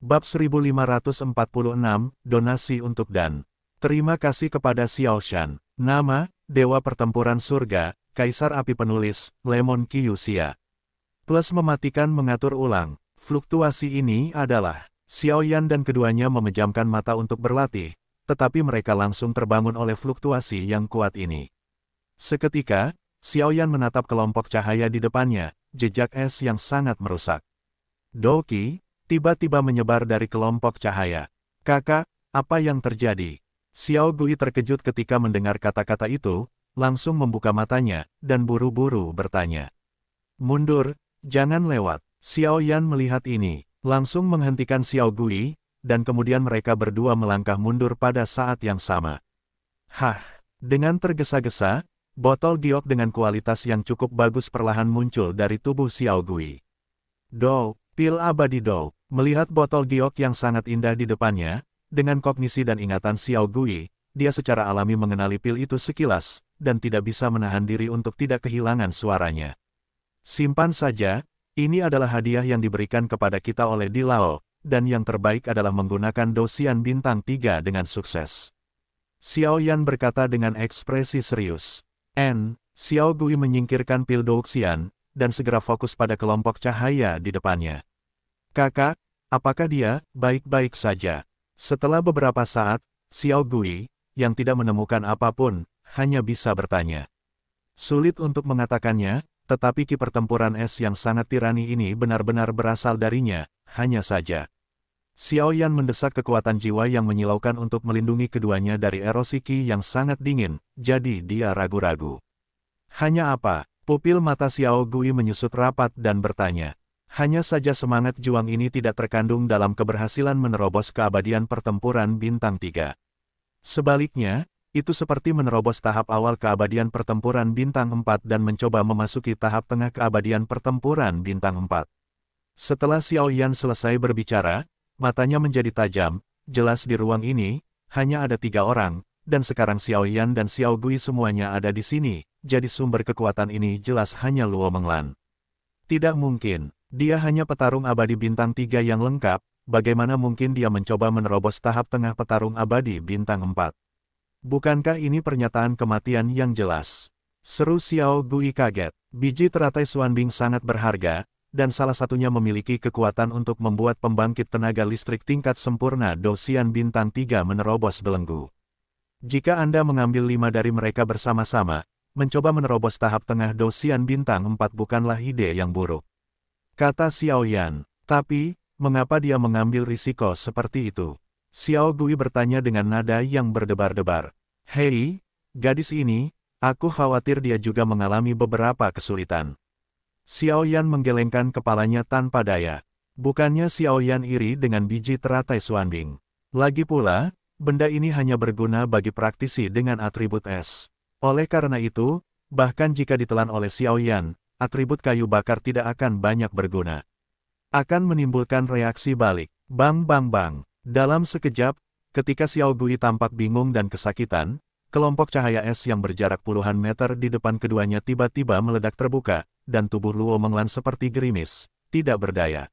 Bab 1546, Donasi untuk Dan. Terima kasih kepada Xiao Shan. Nama, Dewa Pertempuran Surga, Kaisar Api Penulis, Lemon Kyuxia. Plus mematikan mengatur ulang. Fluktuasi ini adalah, Xiao Yan dan keduanya memejamkan mata untuk berlatih, tetapi mereka langsung terbangun oleh fluktuasi yang kuat ini. Seketika, Xiao Yan menatap kelompok cahaya di depannya, jejak es yang sangat merusak. Doki tiba-tiba menyebar dari kelompok cahaya. Kakak, apa yang terjadi? Xiao Gui terkejut ketika mendengar kata-kata itu, langsung membuka matanya, dan buru-buru bertanya. Mundur, jangan lewat. Xiao Yan melihat ini, langsung menghentikan Xiao Gui, dan kemudian mereka berdua melangkah mundur pada saat yang sama. Hah, dengan tergesa-gesa, botol giok dengan kualitas yang cukup bagus perlahan muncul dari tubuh Xiao Gui. Dou, pil abadi Dou, melihat botol giok yang sangat indah di depannya, dengan kognisi dan ingatan Xiao Gui, dia secara alami mengenali pil itu sekilas, dan tidak bisa menahan diri untuk tidak kehilangan suaranya. Simpan saja, ini adalah hadiah yang diberikan kepada kita oleh Di Lao, dan yang terbaik adalah menggunakan dosian bintang 3 dengan sukses. Xiao Yan berkata dengan ekspresi serius. Xiao Gui menyingkirkan pil Douxian, dan segera fokus pada kelompok cahaya di depannya. Kakak, apakah dia baik-baik saja? Setelah beberapa saat, Xiao Gui, yang tidak menemukan apapun, hanya bisa bertanya. Sulit untuk mengatakannya, tetapi ki pertempuran es yang sangat tirani ini benar-benar berasal darinya, hanya saja. Xiao Yan mendesak kekuatan jiwa yang menyilaukan untuk melindungi keduanya dari erosi ki yang sangat dingin, jadi dia ragu-ragu. Hanya apa? Pupil mata Xiao Gui menyusut rapat dan bertanya. Hanya saja semangat juang ini tidak terkandung dalam keberhasilan menerobos keabadian pertempuran bintang 3. Sebaliknya, itu seperti menerobos tahap awal keabadian pertempuran bintang 4 dan mencoba memasuki tahap tengah keabadian pertempuran bintang 4. Setelah Xiao Yan selesai berbicara, matanya menjadi tajam, jelas di ruang ini, hanya ada 3 orang, dan sekarang Xiao Yan dan Xiao Gui semuanya ada di sini, jadi sumber kekuatan ini jelas hanya Luo Menglan. Tidak mungkin, dia hanya petarung abadi bintang 3 yang lengkap, bagaimana mungkin dia mencoba menerobos tahap tengah petarung abadi bintang 4? Bukankah ini pernyataan kematian yang jelas? Seru Xiao Gui kaget. Biji teratai Xuanbing sangat berharga, dan salah satunya memiliki kekuatan untuk membuat pembangkit tenaga listrik tingkat sempurna dosian bintang 3 menerobos belenggu. Jika Anda mengambil 5 dari mereka bersama-sama, mencoba menerobos tahap tengah dosian bintang 4 bukanlah ide yang buruk. Kata Xiao Yan. Tapi, mengapa dia mengambil risiko seperti itu? Xiao Gui bertanya dengan nada yang berdebar-debar. Hei, gadis ini, aku khawatir dia juga mengalami beberapa kesulitan. Xiao Yan menggelengkan kepalanya tanpa daya. Bukannya Xiao Yan iri dengan biji teratai Xuanbing. Lagi pula, benda ini hanya berguna bagi praktisi dengan atribut es. Oleh karena itu, bahkan jika ditelan oleh Xiao Yan, atribut kayu bakar tidak akan banyak berguna. Akan menimbulkan reaksi balik. Bang bang bang. Dalam sekejap, ketika Xiao Gui tampak bingung dan kesakitan, kelompok cahaya es yang berjarak puluhan meter di depan keduanya tiba-tiba meledak terbuka, dan tubuh Luo Menglan seperti gerimis, tidak berdaya.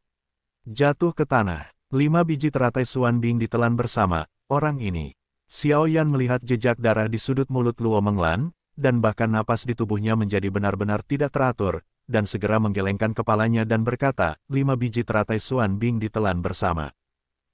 Jatuh ke tanah. 5 biji teratai Xuanbing ditelan bersama orang ini. Xiao Yan melihat jejak darah di sudut mulut Luo Menglan, dan bahkan napas di tubuhnya menjadi benar-benar tidak teratur, dan segera menggelengkan kepalanya dan berkata, 5 biji teratai Xuanbing ditelan bersama.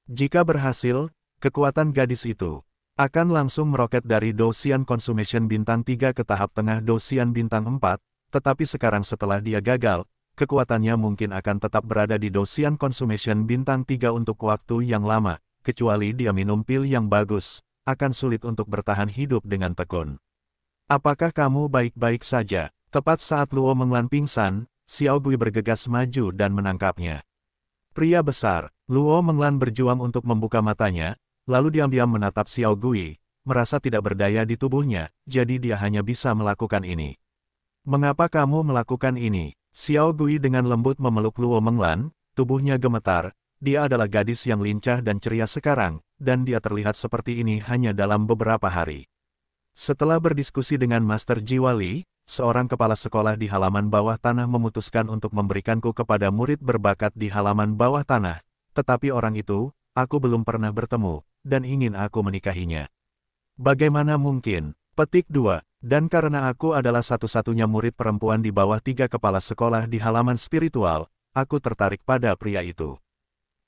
Jika berhasil, kekuatan gadis itu akan langsung meroket dari dosian consummation bintang 3 ke tahap tengah dosian bintang 4, tetapi sekarang setelah dia gagal, kekuatannya mungkin akan tetap berada di dosian consummation bintang 3 untuk waktu yang lama, kecuali dia minum pil yang bagus, akan sulit untuk bertahan hidup dengan tekun. Apakah kamu baik-baik saja? Tepat saat Luo Menglan pingsan, Xiao Gui bergegas maju dan menangkapnya. Pria besar, Luo Menglan berjuang untuk membuka matanya, lalu diam-diam menatap Xiao Gui, merasa tidak berdaya di tubuhnya, jadi dia hanya bisa melakukan ini. Mengapa kamu melakukan ini? Xiao Gui dengan lembut memeluk Luo Menglan, tubuhnya gemetar, dia adalah gadis yang lincah dan ceria sekarang, dan dia terlihat seperti ini hanya dalam beberapa hari. Setelah berdiskusi dengan Master Jiwa Li, seorang kepala sekolah di halaman bawah tanah memutuskan untuk memberikanku kepada murid berbakat di halaman bawah tanah, tetapi orang itu, aku belum pernah bertemu, dan ingin aku menikahinya. Bagaimana mungkin? Petik 2. Dan karena aku adalah satu-satunya murid perempuan di bawah 3 kepala sekolah di halaman spiritual, aku tertarik pada pria itu.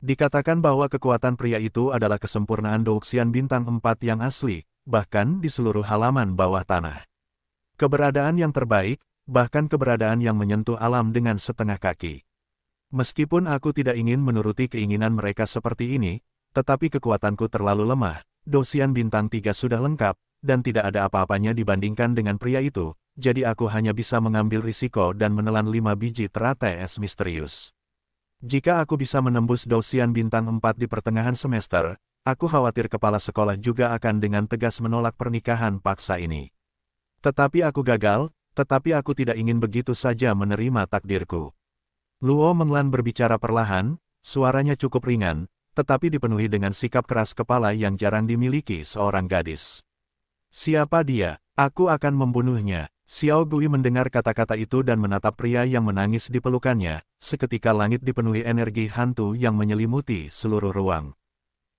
Dikatakan bahwa kekuatan pria itu adalah kesempurnaan Douxian bintang 4 yang asli, bahkan di seluruh halaman bawah tanah. Keberadaan yang terbaik, bahkan keberadaan yang menyentuh alam dengan setengah kaki. Meskipun aku tidak ingin menuruti keinginan mereka seperti ini, tetapi kekuatanku terlalu lemah, Douxian bintang 3 sudah lengkap, dan tidak ada apa-apanya dibandingkan dengan pria itu, jadi aku hanya bisa mengambil risiko dan menelan 5 biji teratai es misterius. Jika aku bisa menembus Douxian bintang 4 di pertengahan semester, aku khawatir kepala sekolah juga akan dengan tegas menolak pernikahan paksa ini. Tetapi aku gagal, tetapi aku tidak ingin begitu saja menerima takdirku. Luo Menglan berbicara perlahan, suaranya cukup ringan, tetapi dipenuhi dengan sikap keras kepala yang jarang dimiliki seorang gadis. Siapa dia? Aku akan membunuhnya. Xiao Gui mendengar kata-kata itu dan menatap pria yang menangis di pelukannya, seketika langit dipenuhi energi hantu yang menyelimuti seluruh ruang.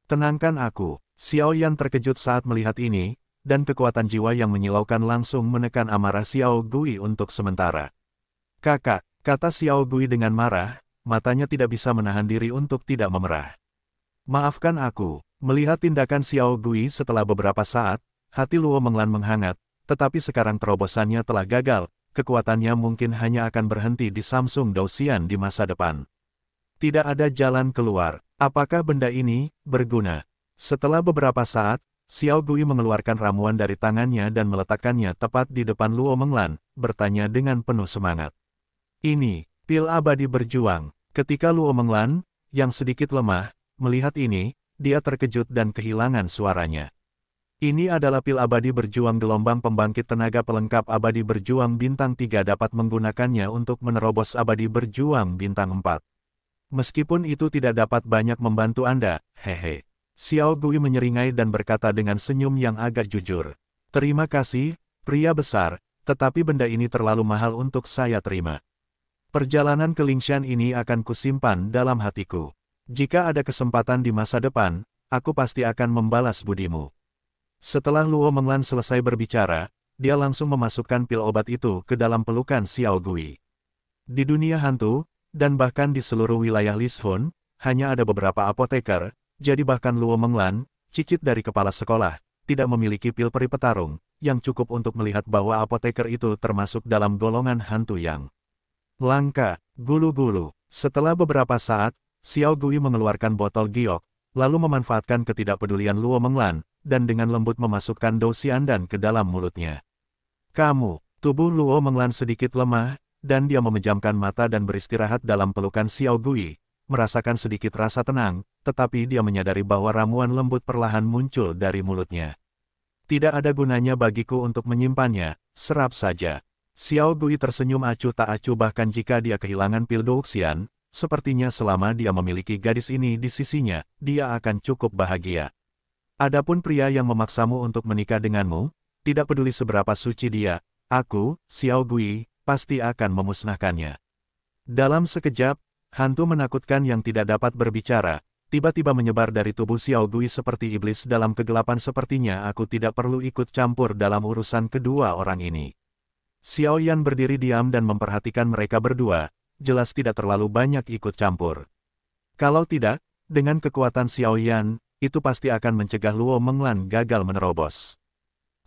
Tenangkan aku. Xiao Yan terkejut saat melihat ini, dan kekuatan jiwa yang menyilaukan langsung menekan amarah Xiao Gui untuk sementara. Kakak, kata Xiao Gui dengan marah, matanya tidak bisa menahan diri untuk tidak memerah. Maafkan aku. Melihat tindakan Xiao Gui setelah beberapa saat, hati Luo Menglan menghangat, tetapi sekarang terobosannya telah gagal, kekuatannya mungkin hanya akan berhenti di Samsung Douxian di masa depan. Tidak ada jalan keluar. Apakah benda ini berguna? Setelah beberapa saat, Xiao Gui mengeluarkan ramuan dari tangannya dan meletakkannya tepat di depan Luo Menglan, bertanya dengan penuh semangat. Ini, pil abadi berjuang. Ketika Luo Menglan, yang sedikit lemah, melihat ini, dia terkejut dan kehilangan suaranya. Ini adalah pil abadi berjuang gelombang pembangkit tenaga pelengkap abadi berjuang bintang 3 dapat menggunakannya untuk menerobos abadi berjuang bintang 4. Meskipun itu tidak dapat banyak membantu Anda, hehe. Xiao Gui menyeringai dan berkata dengan senyum yang agak jujur. Terima kasih, pria besar, tetapi benda ini terlalu mahal untuk saya terima. Perjalanan ke Lingshan ini akan kusimpan dalam hatiku. Jika ada kesempatan di masa depan, aku pasti akan membalas budimu. Setelah Luo Menglan selesai berbicara, dia langsung memasukkan pil obat itu ke dalam pelukan Xiao Gui. Di dunia hantu, dan bahkan di seluruh wilayah Lishun, hanya ada beberapa apoteker, jadi bahkan Luo Menglan, cicit dari kepala sekolah, tidak memiliki pil peri petarung, yang cukup untuk melihat bahwa apoteker itu termasuk dalam golongan hantu yang langka. Gulu-gulu. Setelah beberapa saat, Xiao Gui mengeluarkan botol giok, lalu memanfaatkan ketidakpedulian Luo Menglan, dan dengan lembut memasukkan Douxian dan ke dalam mulutnya. Kamu, tubuh Luo Menglan sedikit lemah, dan dia memejamkan mata dan beristirahat dalam pelukan Xiao Gui, merasakan sedikit rasa tenang, tetapi dia menyadari bahwa ramuan lembut perlahan muncul dari mulutnya. Tidak ada gunanya bagiku untuk menyimpannya, serap saja. Xiao Gui tersenyum acuh tak acuh bahkan jika dia kehilangan pil Douxian, sepertinya selama dia memiliki gadis ini di sisinya, dia akan cukup bahagia. Adapun pria yang memaksamu untuk menikah denganmu, tidak peduli seberapa suci dia, aku, Xiao Gui, pasti akan memusnahkannya. Dalam sekejap, hantu menakutkan yang tidak dapat berbicara, tiba-tiba menyebar dari tubuh Xiao Gui seperti iblis dalam kegelapan sepertinya aku tidak perlu ikut campur dalam urusan kedua orang ini. Xiao Yan berdiri diam dan memperhatikan mereka berdua, jelas tidak terlalu banyak ikut campur. Kalau tidak, dengan kekuatan Xiao Yan, itu pasti akan mencegah Luo Menglan gagal menerobos.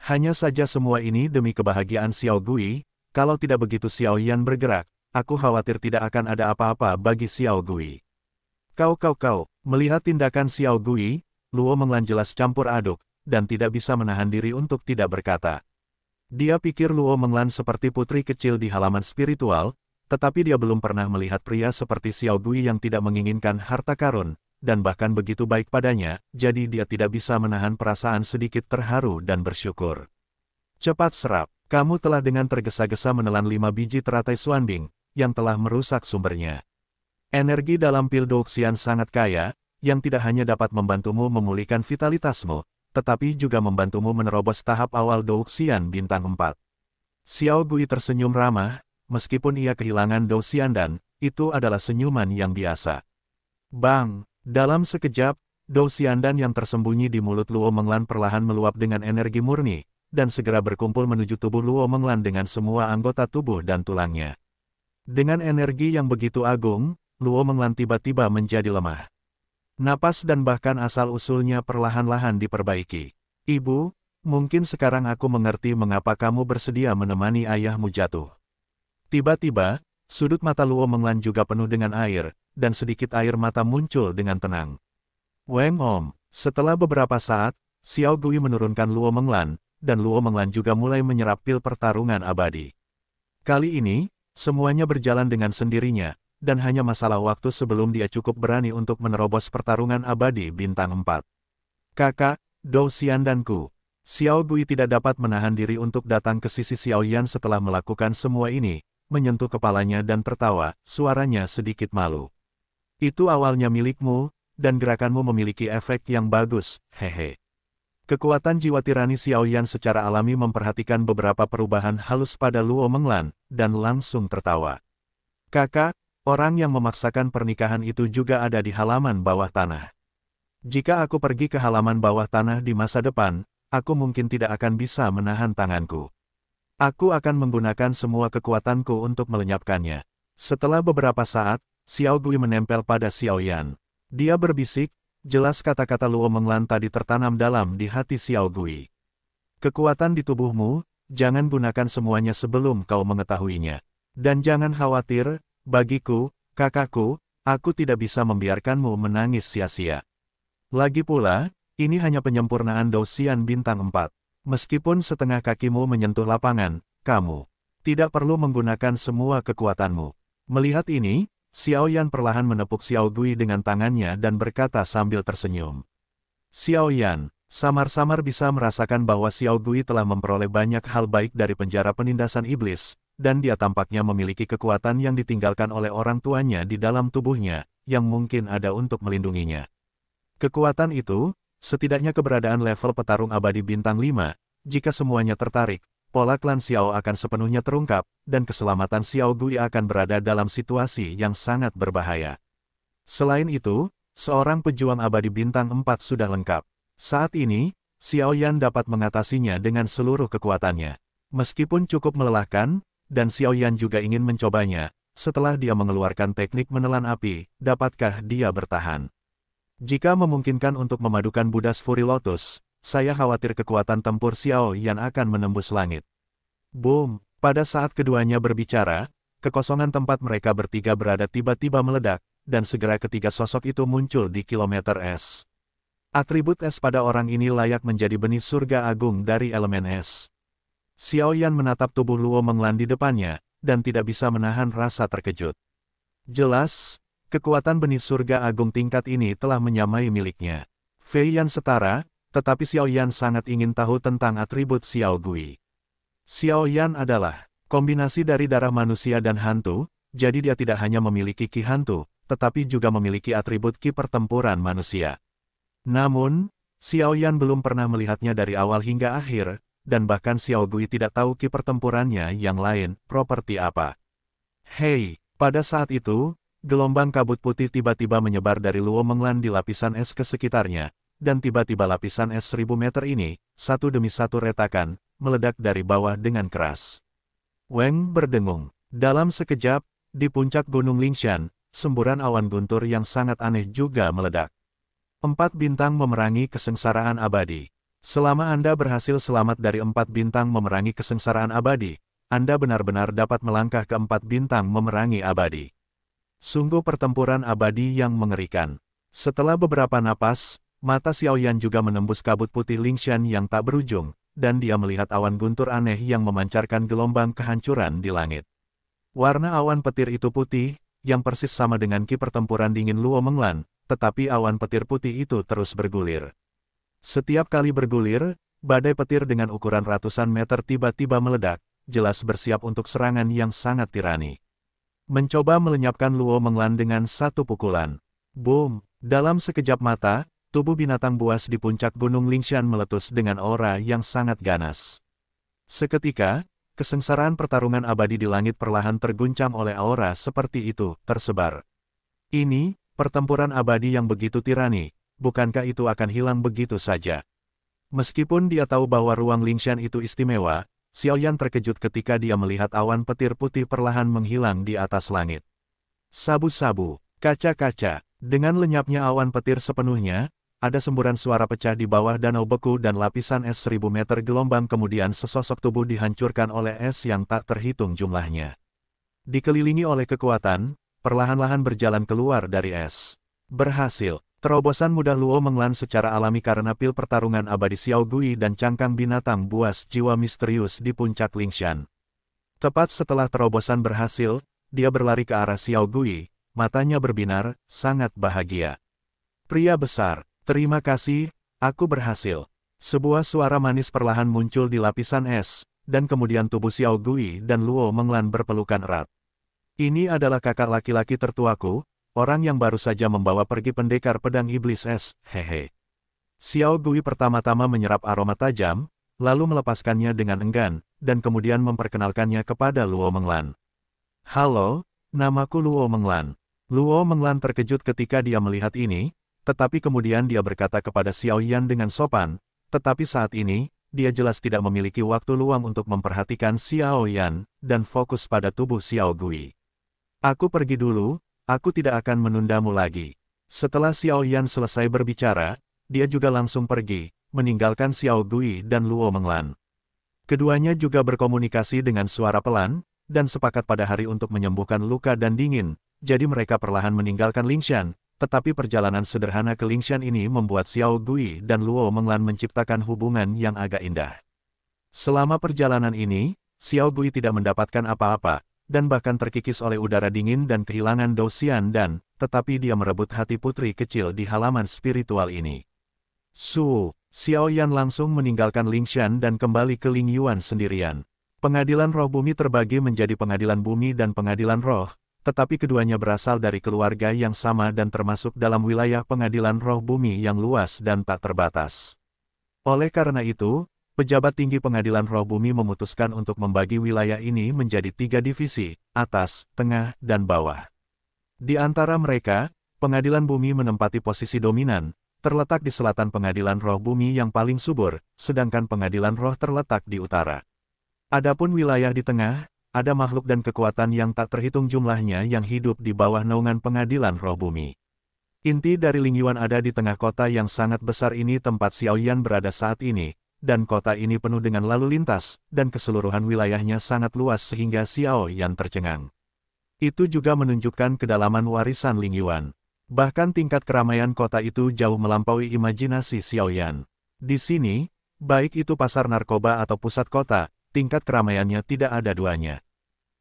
Hanya saja semua ini demi kebahagiaan Xiao Gui, kalau tidak begitu Xiao Yan bergerak, aku khawatir tidak akan ada apa-apa bagi Xiao Gui. Kau, melihat tindakan Xiao Gui, Luo Menglan jelas campur aduk, dan tidak bisa menahan diri untuk tidak berkata. Dia pikir Luo Menglan seperti putri kecil di halaman spiritual, tetapi dia belum pernah melihat pria seperti Xiao Gui yang tidak menginginkan harta karun, dan bahkan begitu baik padanya, jadi dia tidak bisa menahan perasaan sedikit terharu dan bersyukur. Cepat serap, kamu telah dengan tergesa-gesa menelan 5 biji teratai Xuanbing, yang telah merusak sumbernya. Energi dalam pil Douxian sangat kaya, yang tidak hanya dapat membantumu memulihkan vitalitasmu, tetapi juga membantumu menerobos tahap awal Douxian bintang 4. Xiao Gui tersenyum ramah, meskipun ia kehilangan Douxian dan, itu adalah senyuman yang biasa. Bang! Dalam sekejap, Dou Xiandan yang tersembunyi di mulut Luo Menglan perlahan meluap dengan energi murni, dan segera berkumpul menuju tubuh Luo Menglan dengan semua anggota tubuh dan tulangnya. Dengan energi yang begitu agung, Luo Menglan tiba-tiba menjadi lemah. Napas dan bahkan asal-usulnya perlahan-lahan diperbaiki. Ibu, mungkin sekarang aku mengerti mengapa kamu bersedia menemani ayahmu jatuh. Tiba-tiba, sudut mata Luo Menglan juga penuh dengan air, dan sedikit air mata muncul dengan tenang. Weng Om, setelah beberapa saat, Xiao Gui menurunkan Luo Menglan, dan Luo Menglan juga mulai menyerap pil pertarungan abadi. Kali ini, semuanya berjalan dengan sendirinya, dan hanya masalah waktu sebelum dia cukup berani untuk menerobos pertarungan abadi bintang 4. Kakak, Dou Xiandanku. Xiao Gui tidak dapat menahan diri untuk datang ke sisi Xiao Yan setelah melakukan semua ini, menyentuh kepalanya dan tertawa, suaranya sedikit malu. Itu awalnya milikmu, dan gerakanmu memiliki efek yang bagus, hehe. Kekuatan jiwa tirani Xiao Yan secara alami memperhatikan beberapa perubahan halus pada Luo Menglan, dan langsung tertawa. Kakak, orang yang memaksakan pernikahan itu juga ada di halaman bawah tanah. Jika aku pergi ke halaman bawah tanah di masa depan, aku mungkin tidak akan bisa menahan tanganku. Aku akan menggunakan semua kekuatanku untuk melenyapkannya. Setelah beberapa saat, Xiao Gui menempel pada Xiao Yan. Dia berbisik, jelas kata-kata Luo Menglan tadi tertanam dalam di hati Xiao Gui. Kekuatan di tubuhmu, jangan gunakan semuanya sebelum kau mengetahuinya. Dan jangan khawatir, bagiku, kakakku, aku tidak bisa membiarkanmu menangis sia-sia. Lagi pula, ini hanya penyempurnaan Dou Xian bintang 4. Meskipun setengah kakimu menyentuh lapangan, kamu tidak perlu menggunakan semua kekuatanmu. Melihat ini, Xiao Yan perlahan menepuk Xiao Gui dengan tangannya dan berkata sambil tersenyum. Xiao Yan, samar-samar bisa merasakan bahwa Xiao Gui telah memperoleh banyak hal baik dari penjara penindasan iblis, dan dia tampaknya memiliki kekuatan yang ditinggalkan oleh orang tuanya di dalam tubuhnya, yang mungkin ada untuk melindunginya. Kekuatan itu, setidaknya keberadaan level petarung abadi bintang 5, jika semuanya tertarik, pola klan Xiao akan sepenuhnya terungkap, dan keselamatan Xiao Gui akan berada dalam situasi yang sangat berbahaya. Selain itu, seorang pejuang abadi bintang 4 sudah lengkap. Saat ini, Xiao Yan dapat mengatasinya dengan seluruh kekuatannya. Meskipun cukup melelahkan, dan Xiao Yan juga ingin mencobanya, setelah dia mengeluarkan teknik menelan api, dapatkah dia bertahan? Jika memungkinkan untuk memadukan Budas Fury Lotus, saya khawatir kekuatan tempur Xiao Yan akan menembus langit. Boom! Pada saat keduanya berbicara, kekosongan tempat mereka bertiga berada tiba-tiba meledak, dan segera ketiga sosok itu muncul di kilometer es. Atribut es pada orang ini layak menjadi benih surga agung dari elemen es. Xiao Yan menatap tubuh Luo Menglan di depannya, dan tidak bisa menahan rasa terkejut. Jelas, kekuatan benih surga agung tingkat ini telah menyamai miliknya. Fei Yan setara, tetapi Xiao Yan sangat ingin tahu tentang atribut Xiao Gui. Xiao Yan adalah kombinasi dari darah manusia dan hantu, jadi dia tidak hanya memiliki ki hantu, tetapi juga memiliki atribut ki pertempuran manusia. Namun, Xiao Yan belum pernah melihatnya dari awal hingga akhir, dan bahkan Xiao Gui tidak tahu ki pertempurannya yang lain, properti apa. Hei, pada saat itu, gelombang kabut putih tiba-tiba menyebar dari Luo Menglan di lapisan es ke sekitarnya, dan tiba-tiba lapisan es 1000 meter ini, satu demi satu retakan, meledak dari bawah dengan keras. Weng berdengung. Dalam sekejap, di puncak Gunung Lingshan, semburan awan guntur yang sangat aneh juga meledak. 4 bintang memerangi kesengsaraan abadi. Selama Anda berhasil selamat dari 4 bintang memerangi kesengsaraan abadi, Anda benar-benar dapat melangkah ke 4 bintang memerangi abadi. Sungguh pertempuran abadi yang mengerikan. Setelah beberapa napas, mata Xiao Yan juga menembus kabut putih Lingshan yang tak berujung, dan dia melihat awan guntur aneh yang memancarkan gelombang kehancuran di langit. Warna awan petir itu putih, yang persis sama dengan ki pertempuran dingin Luo Menglan, tetapi awan petir putih itu terus bergulir. Setiap kali bergulir, badai petir dengan ukuran ratusan meter tiba-tiba meledak, jelas bersiap untuk serangan yang sangat tirani. Mencoba melenyapkan Luo Menglan dengan satu pukulan. Boom! Dalam sekejap mata, tubuh binatang buas di puncak Gunung Lingshan meletus dengan aura yang sangat ganas. Seketika, kesengsaraan pertarungan abadi di langit perlahan terguncang oleh aura seperti itu, tersebar. Ini, Pertempuran abadi yang begitu tirani, bukankah itu akan hilang begitu saja? Meskipun dia tahu bahwa ruang Lingshan itu istimewa, Xiaoyan terkejut ketika dia melihat awan petir putih perlahan menghilang di atas langit. Sabu-sabu, kaca-kaca, dengan lenyapnya awan petir sepenuhnya, ada semburan suara pecah di bawah danau beku dan lapisan es 1000 meter gelombang kemudian sesosok tubuh dihancurkan oleh es yang tak terhitung jumlahnya. Dikelilingi oleh kekuatan, perlahan-lahan berjalan keluar dari es. Berhasil, terobosan mudah Luo Menglan secara alami karena pil pertarungan abadi Xiao Gui dan cangkang binatang buas jiwa misterius di puncak Lingshan. Tepat setelah terobosan berhasil, dia berlari ke arah Xiao Gui, matanya berbinar, sangat bahagia. Pria besar, terima kasih, aku berhasil. Sebuah suara manis perlahan muncul di lapisan es, dan kemudian tubuh Xiao Gui dan Luo Menglan berpelukan erat. Ini adalah kakak laki-laki tertuaku, orang yang baru saja membawa pergi pendekar pedang iblis es, hehe. Xiao Gui pertama-tama menyerap aroma tajam, lalu melepaskannya dengan enggan, dan kemudian memperkenalkannya kepada Luo Menglan. Halo, namaku Luo Menglan. Luo Menglan terkejut ketika dia melihat ini, tetapi kemudian dia berkata kepada Xiao Yan dengan sopan, tetapi saat ini, dia jelas tidak memiliki waktu luang untuk memperhatikan Xiao Yan, dan fokus pada tubuh Xiao Gui. Aku pergi dulu, aku tidak akan menundamu lagi. Setelah Xiao Yan selesai berbicara, dia juga langsung pergi, meninggalkan Xiao Gui dan Luo Menglan. Keduanya juga berkomunikasi dengan suara pelan, dan sepakat pada hari untuk menyembuhkan luka dan dingin, jadi mereka perlahan meninggalkan Lingshan, tetapi perjalanan sederhana ke Lingshan ini membuat Xiao Gui dan Luo Menglan menciptakan hubungan yang agak indah. Selama perjalanan ini, Xiao Gui tidak mendapatkan apa-apa, dan bahkan terkikis oleh udara dingin dan kehilangan Dou Xian dan, tetapi dia merebut hati putri kecil di halaman spiritual ini. Xiao Yan langsung meninggalkan Lingshan dan kembali ke Ling Yuan sendirian. Pengadilan roh bumi terbagi menjadi pengadilan bumi dan pengadilan roh, tetapi keduanya berasal dari keluarga yang sama dan termasuk dalam wilayah pengadilan roh bumi yang luas dan tak terbatas. Oleh karena itu, pejabat tinggi pengadilan roh bumi memutuskan untuk membagi wilayah ini menjadi 3 divisi, atas, tengah, dan bawah. Di antara mereka, pengadilan bumi menempati posisi dominan, terletak di selatan pengadilan roh bumi yang paling subur, sedangkan pengadilan roh terletak di utara. Adapun wilayah di tengah, ada makhluk dan kekuatan yang tak terhitung jumlahnya yang hidup di bawah naungan pengadilan roh bumi. Inti dari Ling Yuan ada di tengah kota yang sangat besar ini tempat Xiao Yan berada saat ini, dan kota ini penuh dengan lalu lintas, dan keseluruhan wilayahnya sangat luas sehingga Xiao Yan tercengang. Itu juga menunjukkan kedalaman warisan Ling Yuan. Bahkan tingkat keramaian kota itu jauh melampaui imajinasi Xiao Yan. Di sini, baik itu pasar narkoba atau pusat kota, tingkat keramaiannya tidak ada duanya.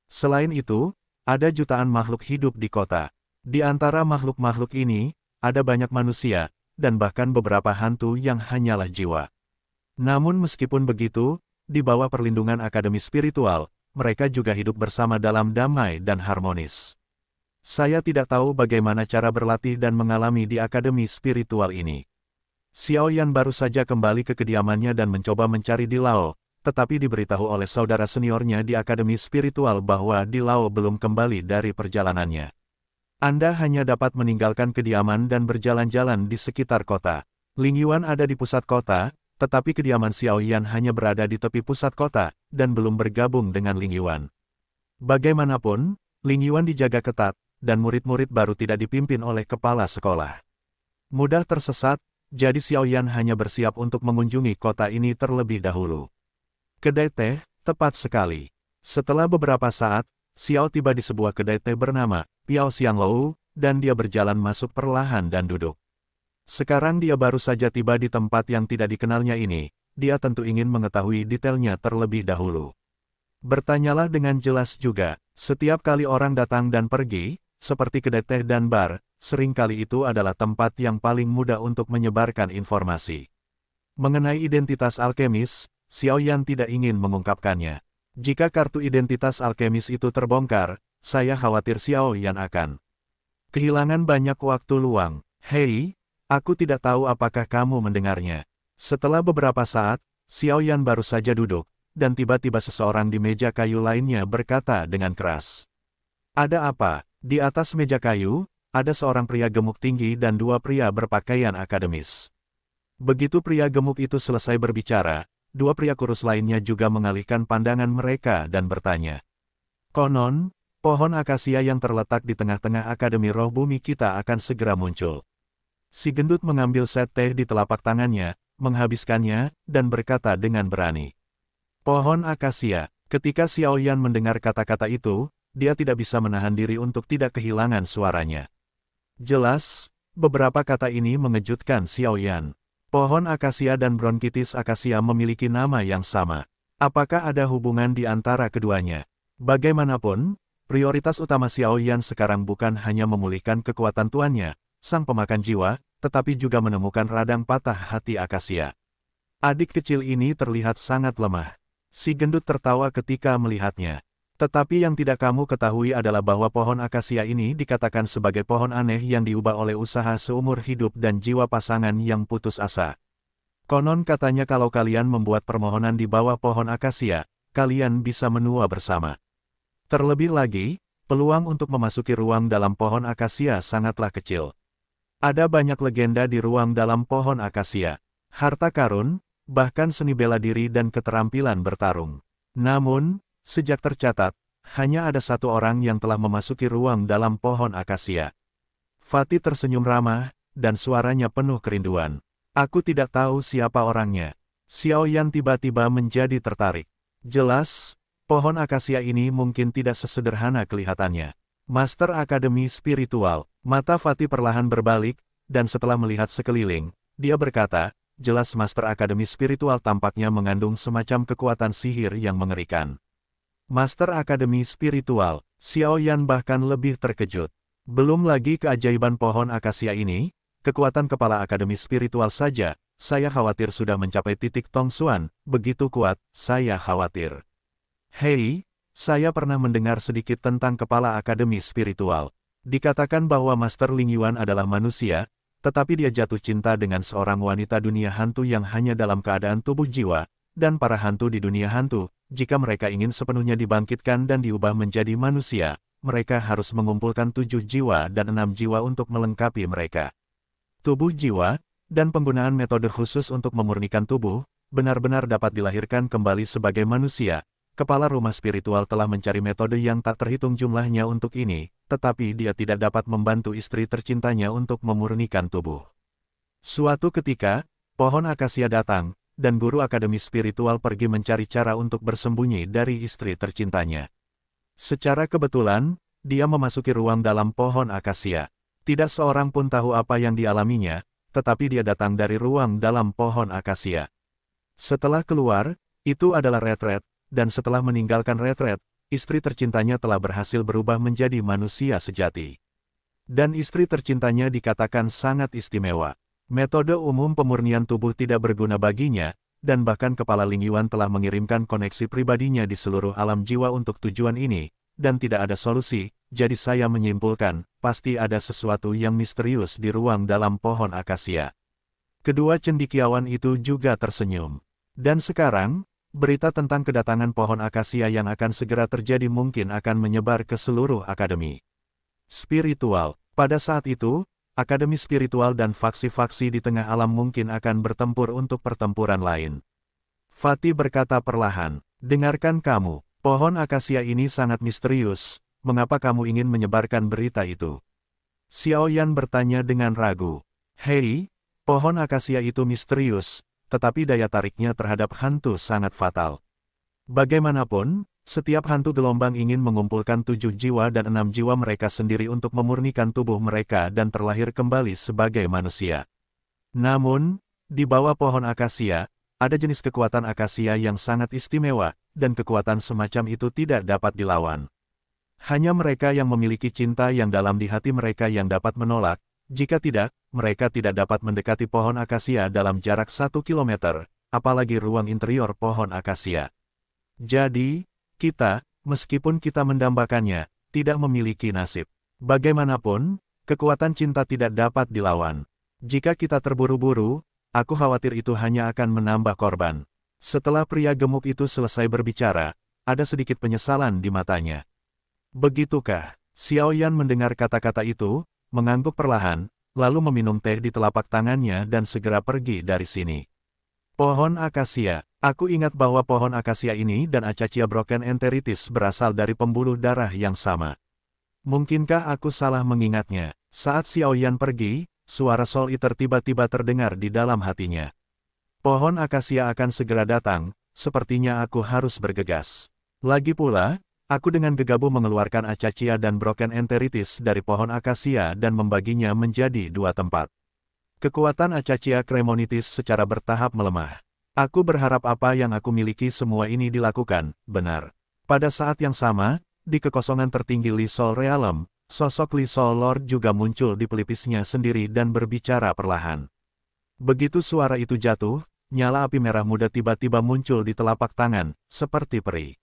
Selain itu, ada jutaan makhluk hidup di kota. Di antara makhluk-makhluk ini, ada banyak manusia, dan bahkan beberapa hantu yang hanyalah jiwa. Namun meskipun begitu, di bawah perlindungan Akademi Spiritual, mereka juga hidup bersama dalam damai dan harmonis. Saya tidak tahu bagaimana cara berlatih dan mengalami di Akademi Spiritual ini. Xiao Yan baru saja kembali ke kediamannya dan mencoba mencari Di Lao, tetapi diberitahu oleh saudara seniornya di Akademi Spiritual bahwa Di Lao belum kembali dari perjalanannya. Anda hanya dapat meninggalkan kediaman dan berjalan-jalan di sekitar kota. Ling Yuan ada di pusat kota, tetapi kediaman Xiao Yan hanya berada di tepi pusat kota, dan belum bergabung dengan Ling Yuan. Bagaimanapun, Ling Yuan dijaga ketat, dan murid-murid baru tidak dipimpin oleh kepala sekolah. Mudah tersesat, jadi Xiao Yan hanya bersiap untuk mengunjungi kota ini terlebih dahulu. Kedai teh, tepat sekali. Setelah beberapa saat, Xiao tiba di sebuah kedai teh bernama Piao Xianglou, dan dia berjalan masuk perlahan dan duduk. Sekarang dia baru saja tiba di tempat yang tidak dikenalnya ini, dia tentu ingin mengetahui detailnya terlebih dahulu. Bertanyalah dengan jelas juga, setiap kali orang datang dan pergi, seperti kedai teh dan bar, seringkali itu adalah tempat yang paling mudah untuk menyebarkan informasi. Mengenai identitas alkemis, Xiao Yan tidak ingin mengungkapkannya. Jika kartu identitas alkemis itu terbongkar, saya khawatir Xiao Yan akan kehilangan banyak waktu luang. Hei, aku tidak tahu apakah kamu mendengarnya. Setelah beberapa saat, Xiao Yan baru saja duduk, dan tiba-tiba seseorang di meja kayu lainnya berkata dengan keras. Ada apa? Di atas meja kayu, ada seorang pria gemuk tinggi dan dua pria berpakaian akademis. Begitu pria gemuk itu selesai berbicara, dua pria kurus lainnya juga mengalihkan pandangan mereka dan bertanya. Konon, pohon akasia yang terletak di tengah-tengah Akademi Roh Bumi kita akan segera muncul. Si gendut mengambil set teh di telapak tangannya, menghabiskannya, dan berkata dengan berani. Pohon akasia. Ketika Xiao Yan mendengar kata-kata itu, dia tidak bisa menahan diri untuk tidak kehilangan suaranya. Jelas, beberapa kata ini mengejutkan Xiao Yan. Pohon akasia dan bronkitis akasia memiliki nama yang sama. Apakah ada hubungan di antara keduanya? Bagaimanapun, prioritas utama Xiao Yan sekarang bukan hanya memulihkan kekuatan tuannya, sang pemakan jiwa, tetapi juga menemukan radang patah hati akasia. Adik kecil ini terlihat sangat lemah. Si gendut tertawa ketika melihatnya. Tetapi yang tidak kamu ketahui adalah bahwa pohon akasia ini dikatakan sebagai pohon aneh yang diubah oleh usaha seumur hidup dan jiwa pasangan yang putus asa. Konon katanya kalau kalian membuat permohonan di bawah pohon akasia, kalian bisa menua bersama. Terlebih lagi, peluang untuk memasuki ruang dalam pohon akasia sangatlah kecil. Ada banyak legenda di ruang dalam pohon akasia. Harta karun, bahkan seni bela diri dan keterampilan bertarung. Namun, sejak tercatat, hanya ada satu orang yang telah memasuki ruang dalam pohon akasia. Fatih tersenyum ramah, dan suaranya penuh kerinduan. Aku tidak tahu siapa orangnya. Xiao Yan tiba-tiba menjadi tertarik. Jelas, pohon akasia ini mungkin tidak sesederhana kelihatannya. Master Akademi Spiritual, mata Fatih perlahan berbalik, dan setelah melihat sekeliling, dia berkata, jelas Master Akademi Spiritual tampaknya mengandung semacam kekuatan sihir yang mengerikan. Master Akademi Spiritual, Xiao Yan bahkan lebih terkejut. Belum lagi keajaiban pohon akasia ini, kekuatan kepala Akademi Spiritual saja, saya khawatir sudah mencapai titik Tong Xuan, begitu kuat, saya khawatir. Hei, saya pernah mendengar sedikit tentang kepala Akademi Spiritual. Dikatakan bahwa Master Ling Yuan adalah manusia, tetapi dia jatuh cinta dengan seorang wanita dunia hantu yang hanya dalam keadaan tubuh jiwa, dan para hantu di dunia hantu, jika mereka ingin sepenuhnya dibangkitkan dan diubah menjadi manusia, mereka harus mengumpulkan 7 jiwa dan 6 jiwa untuk melengkapi mereka. Tubuh jiwa, dan penggunaan metode khusus untuk memurnikan tubuh, benar-benar dapat dilahirkan kembali sebagai manusia. Kepala rumah spiritual telah mencari metode yang tak terhitung jumlahnya untuk ini, tetapi dia tidak dapat membantu istri tercintanya untuk memurnikan tubuh. Suatu ketika, pohon akasia datang, dan guru akademi spiritual pergi mencari cara untuk bersembunyi dari istri tercintanya. Secara kebetulan, dia memasuki ruang dalam pohon akasia. Tidak seorang pun tahu apa yang dialaminya, tetapi dia datang dari ruang dalam pohon akasia. Setelah keluar, itu adalah retret, dan setelah meninggalkan retret, istri tercintanya telah berhasil berubah menjadi manusia sejati. Dan istri tercintanya dikatakan sangat istimewa. Metode umum pemurnian tubuh tidak berguna baginya, dan bahkan kepala Ling Yuan telah mengirimkan koneksi pribadinya di seluruh alam jiwa untuk tujuan ini, dan tidak ada solusi, jadi saya menyimpulkan, pasti ada sesuatu yang misterius di ruang dalam pohon akasia. Kedua cendekiawan itu juga tersenyum. Dan sekarang, berita tentang kedatangan pohon akasia yang akan segera terjadi mungkin akan menyebar ke seluruh akademi spiritual. Pada saat itu, akademi spiritual dan faksi-faksi di tengah alam mungkin akan bertempur untuk pertempuran lain. Fatih berkata perlahan, dengarkan kamu, pohon akasia ini sangat misterius, mengapa kamu ingin menyebarkan berita itu? Xiao Yan bertanya dengan ragu. Hei, pohon akasia itu misterius, tetapi daya tariknya terhadap hantu sangat fatal. Bagaimanapun, setiap hantu gelombang ingin mengumpulkan 7 jiwa dan 6 jiwa mereka sendiri untuk memurnikan tubuh mereka dan terlahir kembali sebagai manusia. Namun, di bawah pohon akasia, ada jenis kekuatan akasia yang sangat istimewa, dan kekuatan semacam itu tidak dapat dilawan. Hanya mereka yang memiliki cinta yang dalam di hati mereka yang dapat menolak. Jika tidak, mereka tidak dapat mendekati pohon akasia dalam jarak 1 kilometer, apalagi ruang interior pohon akasia. Jadi, kita, meskipun kita mendambakannya, tidak memiliki nasib. Bagaimanapun, kekuatan cinta tidak dapat dilawan. Jika kita terburu-buru, aku khawatir itu hanya akan menambah korban. Setelah pria gemuk itu selesai berbicara, ada sedikit penyesalan di matanya. Begitukah? Xiao Yan mendengar kata-kata itu, mengangguk perlahan, lalu meminum teh di telapak tangannya dan segera pergi dari sini. Pohon akasia. Aku ingat bahwa pohon akasia ini dan Acacia broken enteritis berasal dari pembuluh darah yang sama. Mungkinkah aku salah mengingatnya? Saat Xiao Yan pergi, suara Soul Eater tiba-tiba terdengar di dalam hatinya. Pohon akasia akan segera datang, sepertinya aku harus bergegas. Lagi pula, aku dengan gegabah mengeluarkan Acacia dan broken enteritis dari pohon akasia dan membaginya menjadi dua tempat. Kekuatan Acacia cremonitis secara bertahap melemah. Aku berharap apa yang aku miliki semua ini dilakukan, benar. Pada saat yang sama, di kekosongan tertinggi Li Sol Realm, sosok Li Sol Lord juga muncul di pelipisnya sendiri dan berbicara perlahan. Begitu suara itu jatuh, nyala api merah muda tiba-tiba muncul di telapak tangan, seperti peri.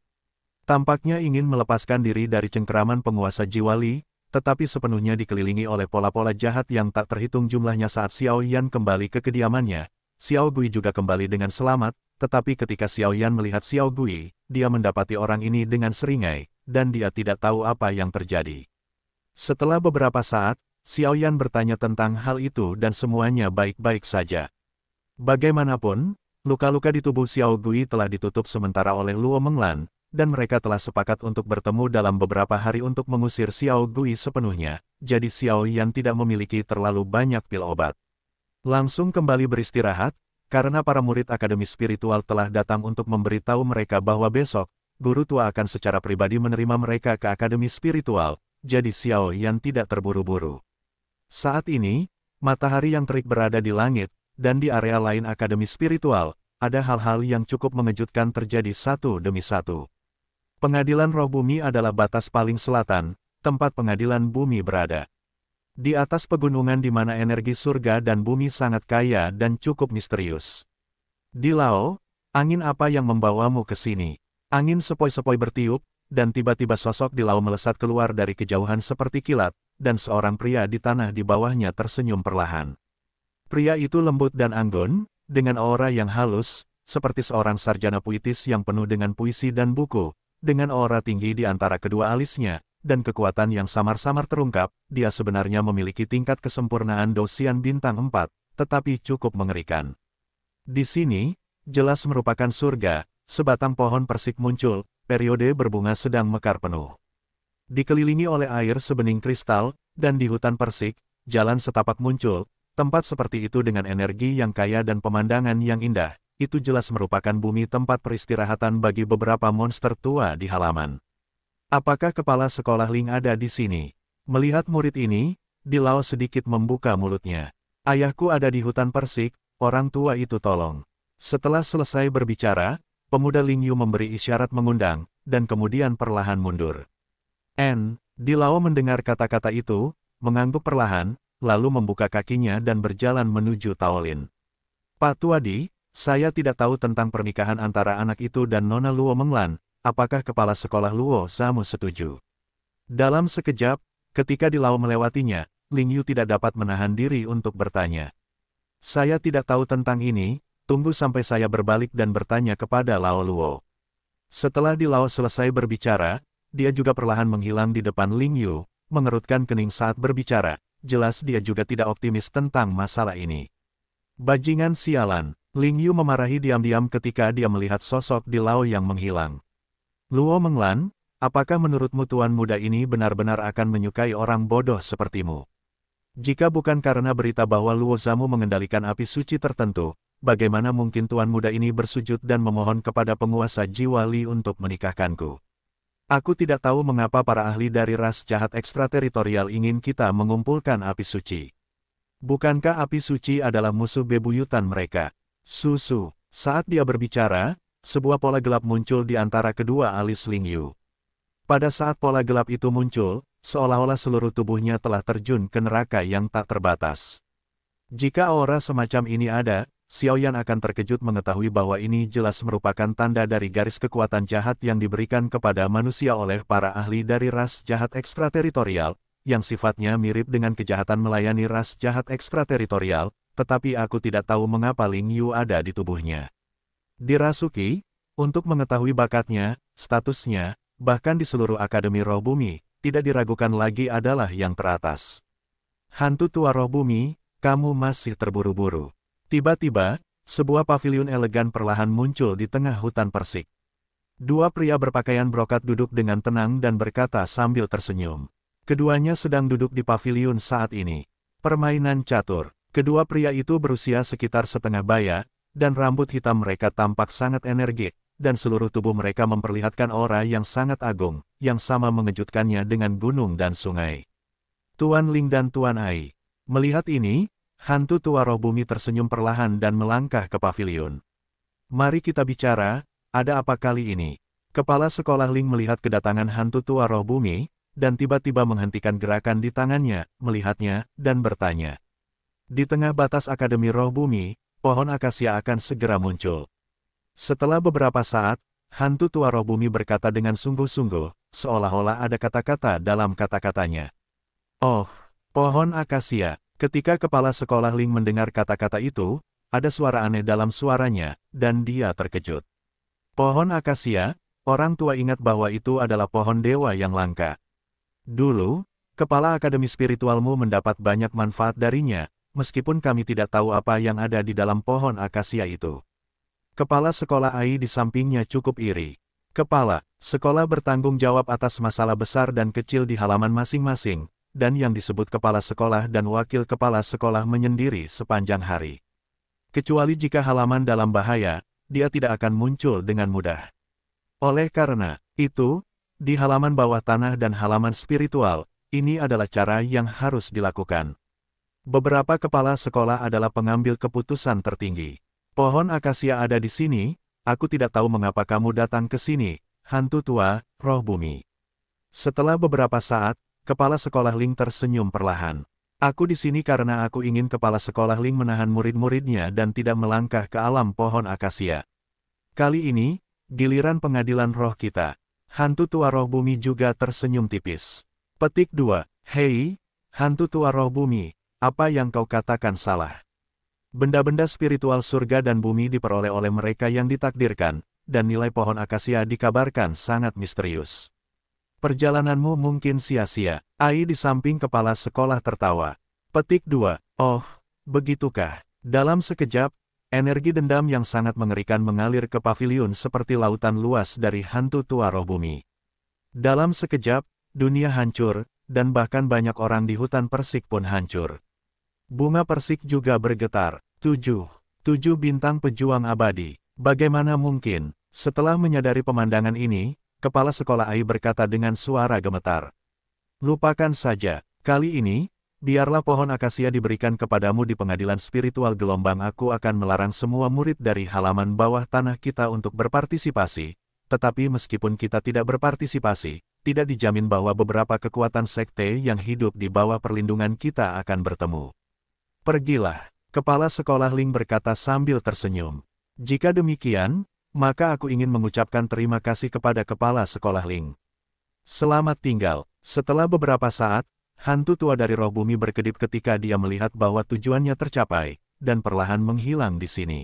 Tampaknya ingin melepaskan diri dari cengkeraman penguasa jiwa Li, tetapi sepenuhnya dikelilingi oleh pola-pola jahat yang tak terhitung jumlahnya. Saat Xiao Yan kembali ke kediamannya, Xiao Gui juga kembali dengan selamat, tetapi ketika Xiao Yan melihat Xiao Gui, dia mendapati orang ini dengan seringai, dan dia tidak tahu apa yang terjadi. Setelah beberapa saat, Xiao Yan bertanya tentang hal itu dan semuanya baik-baik saja. Bagaimanapun, luka-luka di tubuh Xiao Gui telah ditutup sementara oleh Luo Menglan, dan mereka telah sepakat untuk bertemu dalam beberapa hari untuk mengusir Xiao Gui sepenuhnya, jadi Xiao Yan tidak memiliki terlalu banyak pil obat. Langsung kembali beristirahat, karena para murid Akademi Spiritual telah datang untuk memberitahu mereka bahwa besok, guru tua akan secara pribadi menerima mereka ke Akademi Spiritual, jadi Xiao Yan tidak terburu-buru. Saat ini, matahari yang terik berada di langit, dan di area lain Akademi Spiritual, ada hal-hal yang cukup mengejutkan terjadi satu demi satu. Pengadilan Roh Bumi adalah batas paling selatan, tempat pengadilan bumi berada. Di atas pegunungan di mana energi surga dan bumi sangat kaya dan cukup misterius. Di Lao, angin apa yang membawamu ke sini? Angin sepoi-sepoi bertiup, dan tiba-tiba sosok di Lao melesat keluar dari kejauhan seperti kilat, dan seorang pria di tanah di bawahnya tersenyum perlahan. Pria itu lembut dan anggun, dengan aura yang halus, seperti seorang sarjana puitis yang penuh dengan puisi dan buku, dengan aura tinggi di antara kedua alisnya, dan kekuatan yang samar-samar terungkap, dia sebenarnya memiliki tingkat kesempurnaan Dosian bintang 4, tetapi cukup mengerikan. Di sini, jelas merupakan surga, sebatang pohon persik muncul, periode berbunga sedang mekar penuh. Dikelilingi oleh air sebening kristal, dan di hutan persik, jalan setapak muncul, tempat seperti itu dengan energi yang kaya dan pemandangan yang indah, itu jelas merupakan bumi tempat peristirahatan bagi beberapa monster tua di halaman. Apakah kepala sekolah Ling ada di sini? Melihat murid ini, Di Lao sedikit membuka mulutnya. Ayahku ada di hutan persik, orang tua itu tolong. Setelah selesai berbicara, pemuda Ling Yu memberi isyarat mengundang, dan kemudian perlahan mundur. Di Lao mendengar kata-kata itu, mengangguk perlahan, lalu membuka kakinya dan berjalan menuju Taolin. Pak Tuadi, saya tidak tahu tentang pernikahan antara anak itu dan Nona Luo Menglan, apakah kepala sekolah Luo Zamu setuju? Dalam sekejap, ketika Di Lao melewatinya, Ling Yu tidak dapat menahan diri untuk bertanya. Saya tidak tahu tentang ini, tunggu sampai saya berbalik dan bertanya kepada Lao Luo. Setelah Di Lao selesai berbicara, dia juga perlahan menghilang di depan Ling Yu, mengerutkan kening saat berbicara, jelas dia juga tidak optimis tentang masalah ini. Bajingan sialan. Ling Yu memarahi diam-diam ketika dia melihat sosok Di Lao yang menghilang. Luo Menglan, apakah menurutmu tuan muda ini benar-benar akan menyukai orang bodoh sepertimu? Jika bukan karena berita bahwa Luo Zamu mengendalikan api suci tertentu, bagaimana mungkin tuan muda ini bersujud dan memohon kepada penguasa jiwa Li untuk menikahkanku? Aku tidak tahu mengapa para ahli dari ras jahat ekstrateritorial ingin kita mengumpulkan api suci. Bukankah api suci adalah musuh bebuyutan mereka? Susu. Saat dia berbicara, sebuah pola gelap muncul di antara kedua alis Ling Yu. Pada saat pola gelap itu muncul, seolah-olah seluruh tubuhnya telah terjun ke neraka yang tak terbatas. Jika aura semacam ini ada, Xiao Yan akan terkejut mengetahui bahwa ini jelas merupakan tanda dari garis kekuatan jahat yang diberikan kepada manusia oleh para ahli dari ras jahat ekstrateritorial, yang sifatnya mirip dengan kejahatan melayani ras jahat ekstrateritorial, tetapi aku tidak tahu mengapa Ling Yu ada di tubuhnya. Dirasuki, untuk mengetahui bakatnya, statusnya, bahkan di seluruh Akademi Roh Bumi, tidak diragukan lagi adalah yang teratas. Hantu tua roh bumi, kamu masih terburu-buru. Tiba-tiba, sebuah paviliun elegan perlahan muncul di tengah hutan persik. Dua pria berpakaian brokat duduk dengan tenang dan berkata sambil tersenyum. Keduanya sedang duduk di paviliun saat ini. Permainan catur. Kedua pria itu berusia sekitar setengah baya, dan rambut hitam mereka tampak sangat energik, dan seluruh tubuh mereka memperlihatkan aura yang sangat agung, yang sama mengejutkannya dengan gunung dan sungai. Tuan Ling dan Tuan Ai. Melihat ini, hantu tua roh bumi tersenyum perlahan dan melangkah ke paviliun. Mari kita bicara, ada apa kali ini? Kepala sekolah Ling melihat kedatangan hantu tua roh bumi, dan tiba-tiba menghentikan gerakan di tangannya, melihatnya, dan bertanya. Di tengah batas Akademi Roh Bumi, pohon akasia akan segera muncul. Setelah beberapa saat, hantu tua roh bumi berkata dengan sungguh-sungguh, seolah-olah ada kata-kata dalam kata-katanya. Oh, pohon akasia. Ketika kepala sekolah Ling mendengar kata-kata itu, ada suara aneh dalam suaranya, dan dia terkejut. Pohon akasia, orang tua ingat bahwa itu adalah pohon dewa yang langka. Dulu, kepala akademi spiritualmu mendapat banyak manfaat darinya, meskipun kami tidak tahu apa yang ada di dalam pohon akasia itu. Kepala sekolah Ai di sampingnya cukup iri. Kepala sekolah bertanggung jawab atas masalah besar dan kecil di halaman masing-masing, dan yang disebut kepala sekolah dan wakil kepala sekolah menyendiri sepanjang hari. Kecuali jika halaman dalam bahaya, dia tidak akan muncul dengan mudah. Oleh karena itu, di halaman bawah tanah dan halaman spiritual, ini adalah cara yang harus dilakukan. Beberapa kepala sekolah adalah pengambil keputusan tertinggi. Pohon akasia ada di sini, aku tidak tahu mengapa kamu datang ke sini, hantu tua, roh bumi. Setelah beberapa saat, kepala sekolah Ling tersenyum perlahan. Aku di sini karena aku ingin kepala sekolah Ling menahan murid-muridnya dan tidak melangkah ke alam pohon akasia. Kali ini, giliran pengadilan roh kita. Hantu tua roh bumi juga tersenyum tipis. Petik 2. Hei, hantu tua roh bumi, apa yang kau katakan salah? Benda-benda spiritual surga dan bumi diperoleh oleh mereka yang ditakdirkan, dan nilai pohon akasia dikabarkan sangat misterius. Perjalananmu mungkin sia-sia. Ai di samping kepala sekolah tertawa. Petik 2. Oh, begitukah? Dalam sekejap, energi dendam yang sangat mengerikan mengalir ke paviliun seperti lautan luas dari hantu tua roh bumi. Dalam sekejap, dunia hancur, dan bahkan banyak orang di hutan persik pun hancur. Bunga persik juga bergetar. 7 bintang pejuang abadi. Bagaimana mungkin? Setelah menyadari pemandangan ini, kepala sekolah Ai berkata dengan suara gemetar. Lupakan saja, kali ini, biarlah pohon akasia diberikan kepadamu di pengadilan spiritual gelombang. Aku akan melarang semua murid dari halaman bawah tanah kita untuk berpartisipasi, tetapi meskipun kita tidak berpartisipasi, tidak dijamin bahwa beberapa kekuatan sekte yang hidup di bawah perlindungan kita akan bertemu. Pergilah, kepala sekolah Ling berkata sambil tersenyum. Jika demikian, maka aku ingin mengucapkan terima kasih kepada kepala sekolah Ling. Selamat tinggal. Setelah beberapa saat, hantu tua dari roh bumi berkedip ketika dia melihat bahwa tujuannya tercapai, dan perlahan menghilang di sini.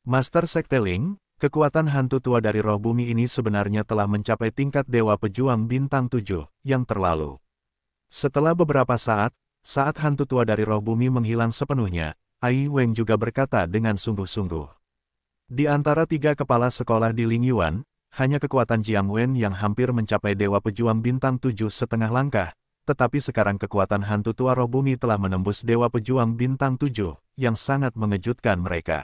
Master Sekte Ling, kekuatan hantu tua dari roh bumi ini sebenarnya telah mencapai tingkat Dewa Pejuang Bintang 7, yang terlalu. Setelah beberapa saat hantu tua dari roh bumi menghilang sepenuhnya, Ai Weng juga berkata dengan sungguh-sungguh. Di antara 3 kepala sekolah di Lingyuan, hanya kekuatan Jiang Wen yang hampir mencapai Dewa Pejuang Bintang 7 setengah langkah, tetapi sekarang kekuatan hantu tua roh bumi telah menembus Dewa Pejuang Bintang 7, yang sangat mengejutkan mereka.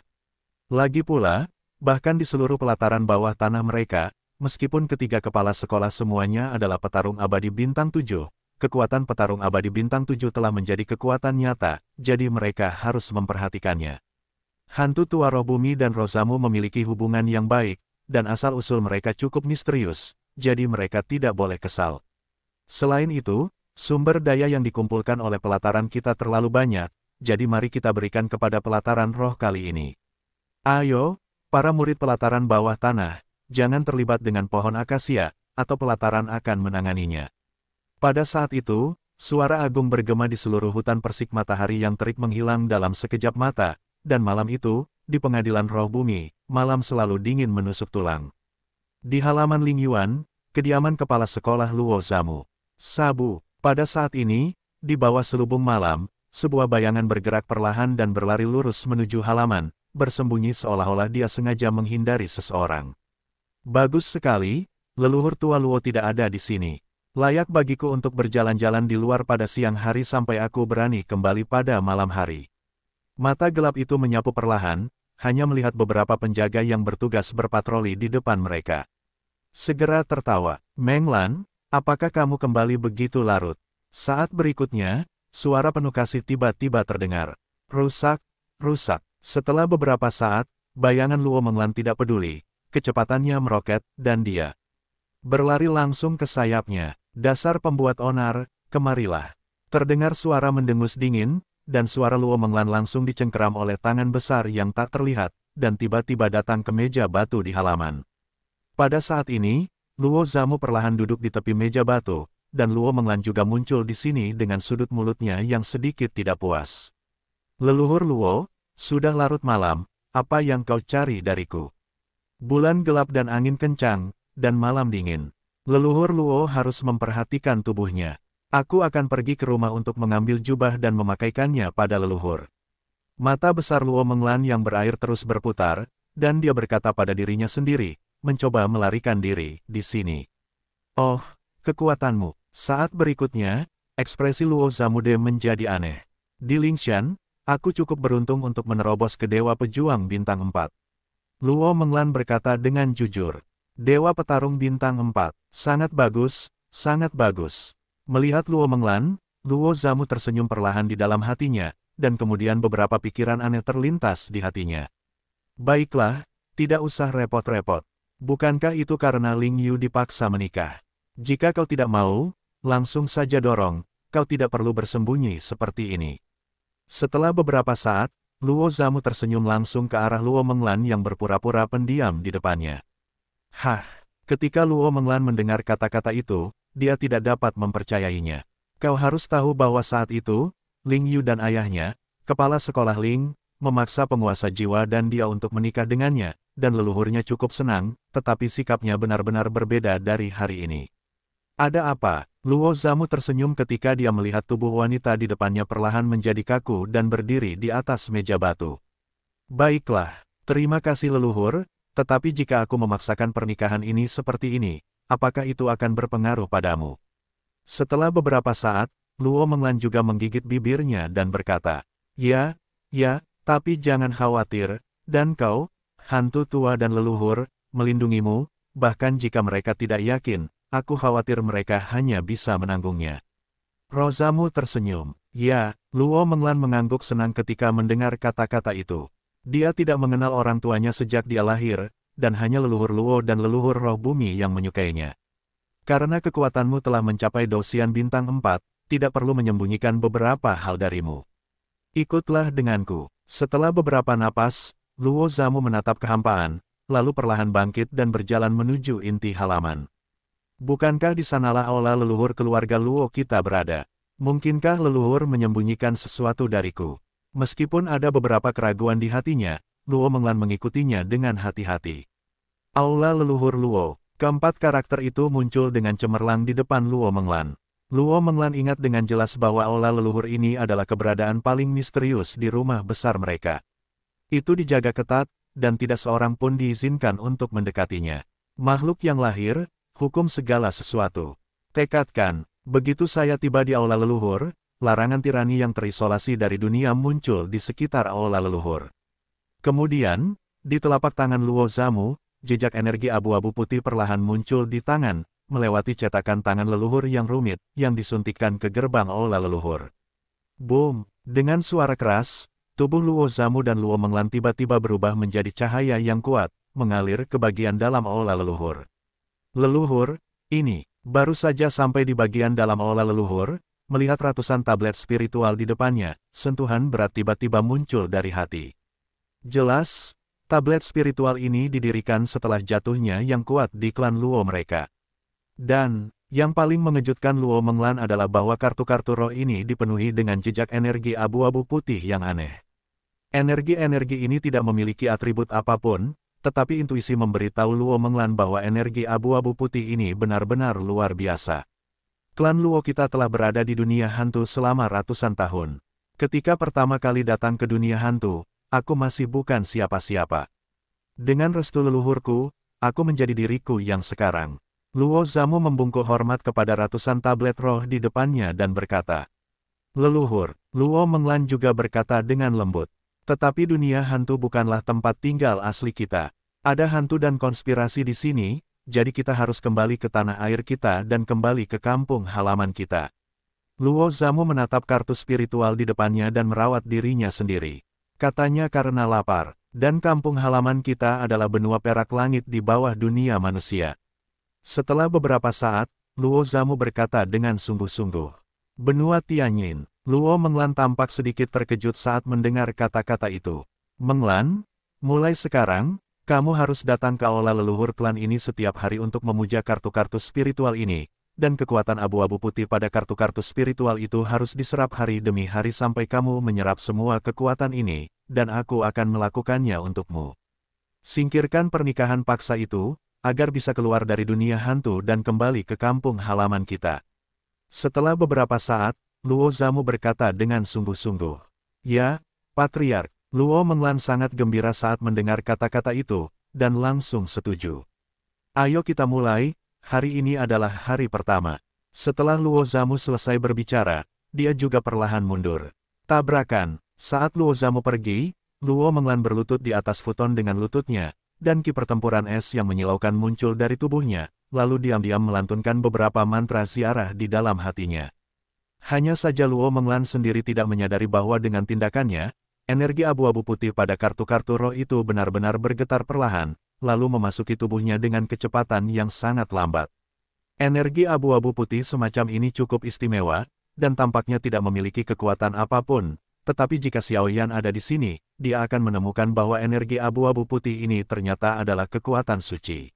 Lagi pula, bahkan di seluruh pelataran bawah tanah mereka, meskipun ketiga kepala sekolah semuanya adalah petarung abadi Bintang 7, kekuatan petarung abadi Bintang 7 telah menjadi kekuatan nyata, jadi mereka harus memperhatikannya. Hantu tua roh bumi dan Rosamu memiliki hubungan yang baik, dan asal-usul mereka cukup misterius, jadi mereka tidak boleh kesal. Selain itu, sumber daya yang dikumpulkan oleh pelataran kita terlalu banyak, jadi mari kita berikan kepada pelataran roh kali ini. Ayo, para murid pelataran bawah tanah, jangan terlibat dengan pohon akasia, atau pelataran akan menanganinya. Pada saat itu, suara agung bergema di seluruh hutan persik. Matahari yang terik menghilang dalam sekejap mata, dan malam itu, di pengadilan roh bumi, malam selalu dingin menusuk tulang. Di halaman Lingyuan, kediaman kepala sekolah Luo Zamu. Sabu, pada saat ini, di bawah selubung malam, sebuah bayangan bergerak perlahan dan berlari lurus menuju halaman, bersembunyi seolah-olah dia sengaja menghindari seseorang. Bagus sekali, leluhur tua Luo tidak ada di sini. Layak bagiku untuk berjalan-jalan di luar pada siang hari sampai aku berani kembali pada malam hari. Mata gelap itu menyapu perlahan, hanya melihat beberapa penjaga yang bertugas berpatroli di depan mereka. Segera tertawa, Meng Lan, apakah kamu kembali begitu larut? Saat berikutnya, suara penuh kasih tiba-tiba terdengar. Rusak, rusak. Setelah beberapa saat, bayangan Luo Menglan tidak peduli, kecepatannya meroket, dan dia berlari langsung ke sayapnya. Dasar pembuat onar, kemarilah. Terdengar suara mendengus dingin, dan suara Luo Menglan langsung dicengkeram oleh tangan besar yang tak terlihat, dan tiba-tiba datang ke meja batu di halaman. Pada saat ini, Luo Zamu perlahan duduk di tepi meja batu, dan Luo Menglan juga muncul di sini dengan sudut mulutnya yang sedikit tidak puas. Leluhur Luo, sudah larut malam, apa yang kau cari dariku? Bulan gelap dan angin kencang, dan malam dingin. Leluhur Luo harus memperhatikan tubuhnya. Aku akan pergi ke rumah untuk mengambil jubah dan memakaikannya pada leluhur. Mata besar Luo Menglan yang berair terus berputar, dan dia berkata pada dirinya sendiri, mencoba melarikan diri di sini. Oh, kekuatanmu. Saat berikutnya, ekspresi Luo Zamude menjadi aneh. Di Lingshan, aku cukup beruntung untuk menerobos ke Dewa Pejuang Bintang 4. Luo Menglan berkata dengan jujur. Dewa Petarung Bintang 4, sangat bagus, sangat bagus. Melihat Luo Menglan, Luo Zamu tersenyum perlahan di dalam hatinya, dan kemudian beberapa pikiran aneh terlintas di hatinya. Baiklah, tidak usah repot-repot. Bukankah itu karena Ling Yu dipaksa menikah? Jika kau tidak mau, langsung saja dorong, kau tidak perlu bersembunyi seperti ini. Setelah beberapa saat, Luo Zamu tersenyum langsung ke arah Luo Menglan yang berpura-pura pendiam di depannya. Hah, ketika Luo Menglan mendengar kata-kata itu, dia tidak dapat mempercayainya. Kau harus tahu bahwa saat itu, Ling Yu dan ayahnya, kepala sekolah Ling, memaksa penguasa jiwa dan dia untuk menikah dengannya, dan leluhurnya cukup senang, tetapi sikapnya benar-benar berbeda dari hari ini. Ada apa? Luo Zamu tersenyum ketika dia melihat tubuh wanita di depannya perlahan menjadi kaku dan berdiri di atas meja batu. Baiklah, terima kasih leluhur. Tetapi jika aku memaksakan pernikahan ini seperti ini, apakah itu akan berpengaruh padamu? Setelah beberapa saat, Luo Menglan juga menggigit bibirnya dan berkata, Ya, tapi jangan khawatir, dan kau, hantu tua dan leluhur, melindungimu, bahkan jika mereka tidak yakin, aku khawatir mereka hanya bisa menanggungnya. Rozamu tersenyum. Ya, Luo Menglan mengangguk senang ketika mendengar kata-kata itu. Dia tidak mengenal orang tuanya sejak dia lahir, dan hanya leluhur Luo dan leluhur roh bumi yang menyukainya. Karena kekuatanmu telah mencapai Dosian Bintang 4, tidak perlu menyembunyikan beberapa hal darimu. Ikutlah denganku. Setelah beberapa napas, Luo Zamu menatap kehampaan, lalu perlahan bangkit dan berjalan menuju inti halaman. Bukankah di sanalah aula leluhur keluarga Luo kita berada? Mungkinkah leluhur menyembunyikan sesuatu dariku? Meskipun ada beberapa keraguan di hatinya, Luo Menglan mengikutinya dengan hati-hati. Aula leluhur Luo, keempat karakter itu muncul dengan cemerlang di depan Luo Menglan. Luo Menglan ingat dengan jelas bahwa aula leluhur ini adalah keberadaan paling misterius di rumah besar mereka. Itu dijaga ketat, dan tidak seorang pun diizinkan untuk mendekatinya. Makhluk yang lahir, hukum segala sesuatu. Tekadkan, begitu saya tiba di aula leluhur, larangan tirani yang terisolasi dari dunia muncul di sekitar aula leluhur. Kemudian, di telapak tangan Luo Zamu, jejak energi abu-abu putih perlahan muncul di tangan, melewati cetakan tangan leluhur yang rumit, yang disuntikkan ke gerbang aula leluhur. Boom! Dengan suara keras, tubuh Luo Zamu dan Luo Menglan tiba-tiba berubah menjadi cahaya yang kuat, mengalir ke bagian dalam aula leluhur. Leluhur, ini, baru saja sampai di bagian dalam aula leluhur, melihat ratusan tablet spiritual di depannya, sentuhan berat tiba-tiba muncul dari hati. Jelas, tablet spiritual ini didirikan setelah jatuhnya yang kuat di klan Luo mereka. Dan, yang paling mengejutkan Luo Menglan adalah bahwa kartu-kartu roh ini dipenuhi dengan jejak energi abu-abu putih yang aneh. Energi-energi ini tidak memiliki atribut apapun, tetapi intuisi memberitahu Luo Menglan bahwa energi abu-abu putih ini benar-benar luar biasa. Klan Luo kita telah berada di dunia hantu selama ratusan tahun. Ketika pertama kali datang ke dunia hantu, aku masih bukan siapa-siapa. Dengan restu leluhurku, aku menjadi diriku yang sekarang. Luo Zamu membungkuk hormat kepada ratusan tablet roh di depannya dan berkata, "Leluhur." Luo Menglan juga berkata dengan lembut, "Tetapi dunia hantu bukanlah tempat tinggal asli kita. Ada hantu dan konspirasi di sini, jadi kita harus kembali ke tanah air kita dan kembali ke kampung halaman kita." Luo Zamu menatap kartu spiritual di depannya dan merawat dirinya sendiri. Katanya karena lapar, dan kampung halaman kita adalah benua perak langit di bawah dunia manusia. Setelah beberapa saat, Luo Zamu berkata dengan sungguh-sungguh, "Benua Tianyin." Luo Menglan tampak sedikit terkejut saat mendengar kata-kata itu. "Menglan, mulai sekarang, kamu harus datang ke aula leluhur klan ini setiap hari untuk memuja kartu-kartu spiritual ini, dan kekuatan abu-abu putih pada kartu-kartu spiritual itu harus diserap hari demi hari sampai kamu menyerap semua kekuatan ini, dan aku akan melakukannya untukmu. Singkirkan pernikahan paksa itu, agar bisa keluar dari dunia hantu dan kembali ke kampung halaman kita." Setelah beberapa saat, Luo Zamu berkata dengan sungguh-sungguh, "Ya, Patriark." Luo Menglan sangat gembira saat mendengar kata-kata itu, dan langsung setuju. "Ayo kita mulai, hari ini adalah hari pertama." Setelah Luo Zamu selesai berbicara, dia juga perlahan mundur. Tabrakan. Saat Luo Zamu pergi, Luo Menglan berlutut di atas futon dengan lututnya, dan ki pertempuran es yang menyilaukan muncul dari tubuhnya, lalu diam-diam melantunkan beberapa mantra ziarah di dalam hatinya. Hanya saja Luo Menglan sendiri tidak menyadari bahwa dengan tindakannya, energi abu-abu putih pada kartu-kartu roh itu benar-benar bergetar perlahan, lalu memasuki tubuhnya dengan kecepatan yang sangat lambat. Energi abu-abu putih semacam ini cukup istimewa, dan tampaknya tidak memiliki kekuatan apapun, tetapi jika Xiao Yan ada di sini, dia akan menemukan bahwa energi abu-abu putih ini ternyata adalah kekuatan suci.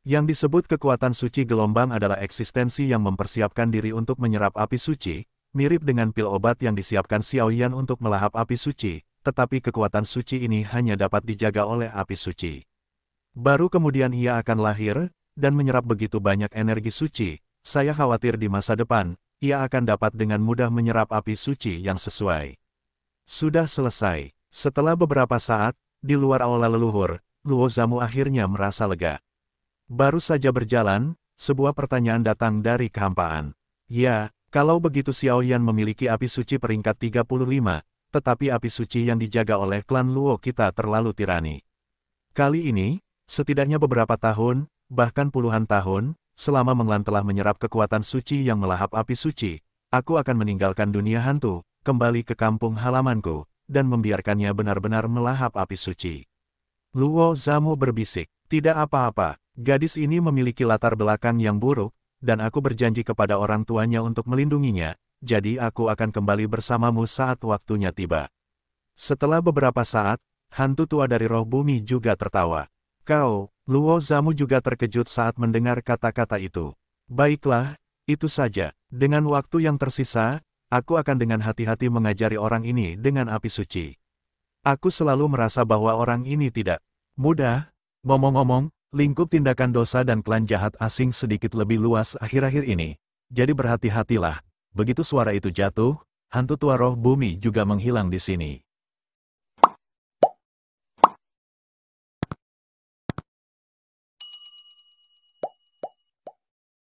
Yang disebut kekuatan suci gelombang adalah eksistensi yang mempersiapkan diri untuk menyerap api suci, mirip dengan pil obat yang disiapkan Xiao Yan untuk melahap api suci, tetapi kekuatan suci ini hanya dapat dijaga oleh api suci. Baru kemudian ia akan lahir, dan menyerap begitu banyak energi suci, saya khawatir di masa depan, ia akan dapat dengan mudah menyerap api suci yang sesuai. Sudah selesai. Setelah beberapa saat, di luar aula leluhur, Luo Zamu akhirnya merasa lega. Baru saja berjalan, sebuah pertanyaan datang dari kehampaan. "Ya, kalau begitu Xiao Yan memiliki api suci peringkat 35, tetapi api suci yang dijaga oleh klan Luo kita terlalu tirani. Kali ini, setidaknya beberapa tahun, bahkan puluhan tahun, selama Menglan telah menyerap kekuatan suci yang melahap api suci, aku akan meninggalkan dunia hantu, kembali ke kampung halamanku, dan membiarkannya benar-benar melahap api suci." Luo Zamu berbisik, "Tidak apa-apa. Gadis ini memiliki latar belakang yang buruk, dan aku berjanji kepada orang tuanya untuk melindunginya, jadi aku akan kembali bersamamu saat waktunya tiba." Setelah beberapa saat, hantu tua dari roh bumi juga tertawa. "Kau," Luo Zamu juga terkejut saat mendengar kata-kata itu. "Baiklah, itu saja. Dengan waktu yang tersisa, aku akan dengan hati-hati mengajari orang ini dengan api suci. Aku selalu merasa bahwa orang ini tidak mudah." Ngomong-ngomong, lingkup tindakan dosa dan klan jahat asing sedikit lebih luas akhir-akhir ini, jadi berhati-hatilah. Begitu suara itu jatuh, hantu tua roh bumi juga menghilang di sini.